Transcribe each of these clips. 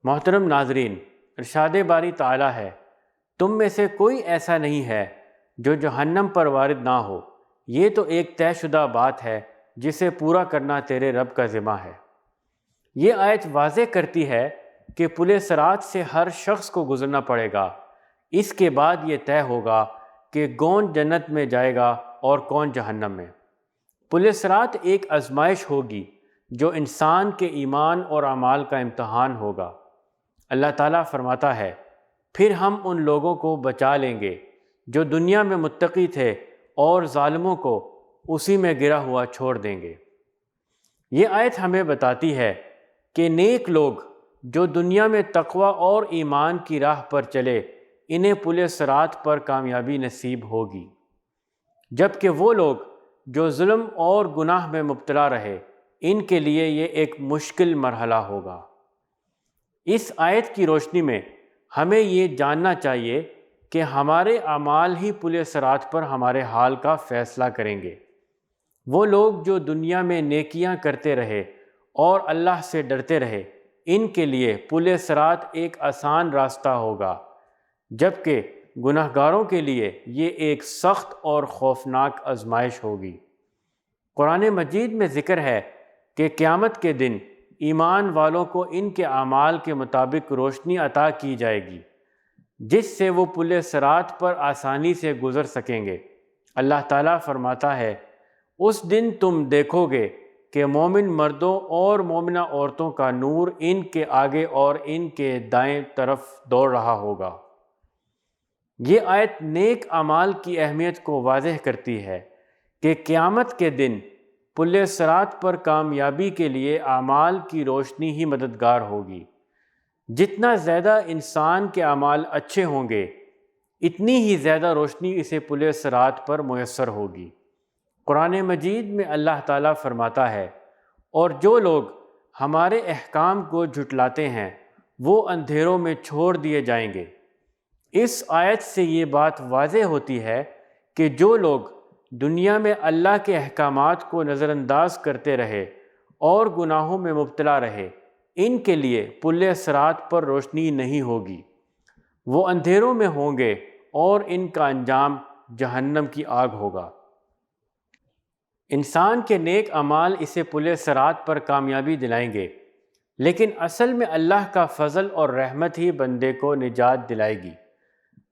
محترم ناظرین، ارشاد باری تعالیٰ ہے، تم میں سے کوئی ایسا نہیں ہے جو جہنم پر وارد نہ ہو۔ یہ تو ایک طے شدہ بات ہے جسے پورا کرنا تیرے رب کا ذمہ ہے۔ یہ آیت واضح کرتی ہے کہ پل صراط سے ہر شخص کو گزرنا پڑے گا۔ اس کے بعد یہ طے ہوگا کہ کون جنت میں جائے گا اور کون جہنم میں۔ پل صراط ایک آزمائش ہوگی جو انسان کے ایمان اور اعمال کا امتحان ہوگا۔ اللہ تعالیٰ فرماتا ہے، پھر ہم ان لوگوں کو بچا لیں گے جو دنیا میں متقی تھے اور ظالموں کو اسی میں گرا ہوا چھوڑ دیں گے۔ یہ آیت ہمیں بتاتی ہے کہ نیک لوگ جو دنیا میں تقوی اور ایمان کی راہ پر چلے، انہیں پل صراط پر کامیابی نصیب ہوگی، جبکہ وہ لوگ جو ظلم اور گناہ میں مبتلا رہے، ان کے لیے یہ ایک مشکل مرحلہ ہوگا۔ اس آیت کی روشنی میں ہمیں یہ جاننا چاہیے کہ ہمارے اعمال ہی پل صراط پر ہمارے حال کا فیصلہ کریں گے۔ وہ لوگ جو دنیا میں نیکیاں کرتے رہے اور اللہ سے ڈرتے رہے، ان کے لیے پل صراط ایک آسان راستہ ہوگا، جبکہ گناہ گاروں کے لیے یہ ایک سخت اور خوفناک آزمائش ہوگی۔ قرآن مجید میں ذکر ہے کہ قیامت کے دن ایمان والوں کو ان کے اعمال کے مطابق روشنی عطا کی جائے گی، جس سے وہ پل صراط پر آسانی سے گزر سکیں گے۔ اللہ تعالیٰ فرماتا ہے، اس دن تم دیکھو گے کہ مومن مردوں اور مومنہ عورتوں کا نور ان کے آگے اور ان کے دائیں طرف دوڑ رہا ہوگا۔ یہ آیت نیک اعمال کی اہمیت کو واضح کرتی ہے کہ قیامت کے دن پل صراط پر کامیابی کے لیے اعمال کی روشنی ہی مددگار ہوگی۔ جتنا زیادہ انسان کے اعمال اچھے ہوں گے، اتنی ہی زیادہ روشنی اسے پل صراط پر میسر ہوگی۔ قرآن مجید میں اللہ تعالیٰ فرماتا ہے، اور جو لوگ ہمارے احکام کو جھٹلاتے ہیں وہ اندھیروں میں چھوڑ دیے جائیں گے۔ اس آیت سے یہ بات واضح ہوتی ہے کہ جو لوگ دنیا میں اللہ کے احکامات کو نظر انداز کرتے رہے اور گناہوں میں مبتلا رہے، ان کے لیے پل صراط پر روشنی نہیں ہوگی۔ وہ اندھیروں میں ہوں گے اور ان کا انجام جہنم کی آگ ہوگا۔ انسان کے نیک اعمال اسے پل صراط پر کامیابی دلائیں گے، لیکن اصل میں اللہ کا فضل اور رحمت ہی بندے کو نجات دلائے گی۔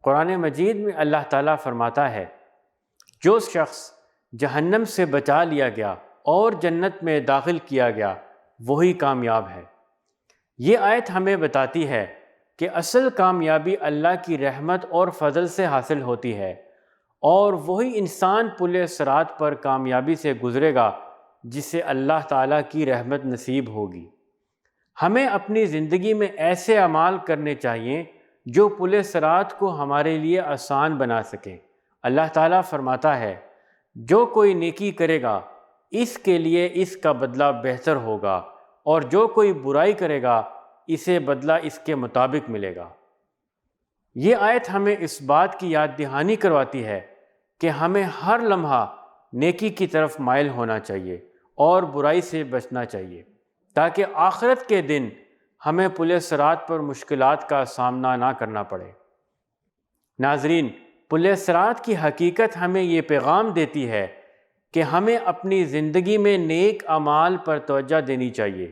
قرآن مجید میں اللہ تعالیٰ فرماتا ہے، جو شخص جہنم سے بچا لیا گیا اور جنت میں داخل کیا گیا، وہی کامیاب ہے۔ یہ آیت ہمیں بتاتی ہے کہ اصل کامیابی اللہ کی رحمت اور فضل سے حاصل ہوتی ہے، اور وہی انسان پل صراط پر کامیابی سے گزرے گا جسے اللہ تعالیٰ کی رحمت نصیب ہوگی۔ ہمیں اپنی زندگی میں ایسے اعمال کرنے چاہیے جو پل صراط کو ہمارے لیے آسان بنا سکیں۔ اللہ تعالیٰ فرماتا ہے، جو کوئی نیکی کرے گا اس کے لیے اس کا بدلہ بہتر ہوگا، اور جو کوئی برائی کرے گا اسے بدلہ اس کے مطابق ملے گا۔ یہ آیت ہمیں اس بات کی یاد دہانی کرواتی ہے کہ ہمیں ہر لمحہ نیکی کی طرف مائل ہونا چاہیے اور برائی سے بچنا چاہیے، تاکہ آخرت کے دن ہمیں پل صراط پر مشکلات کا سامنا نہ کرنا پڑے۔ ناظرین، پل صراط کی حقیقت ہمیں یہ پیغام دیتی ہے کہ ہمیں اپنی زندگی میں نیک اعمال پر توجہ دینی چاہیے،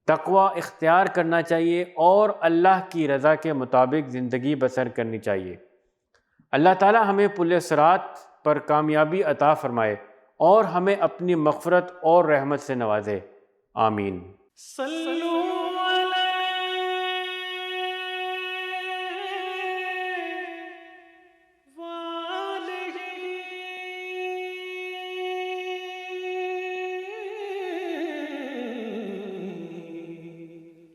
تقوی اختیار کرنا چاہیے اور اللہ کی رضا کے مطابق زندگی بسر کرنی چاہیے۔ اللہ تعالیٰ ہمیں پل صراط پر کامیابی عطا فرمائے اور ہمیں اپنی مغفرت اور رحمت سے نوازے۔ آمین۔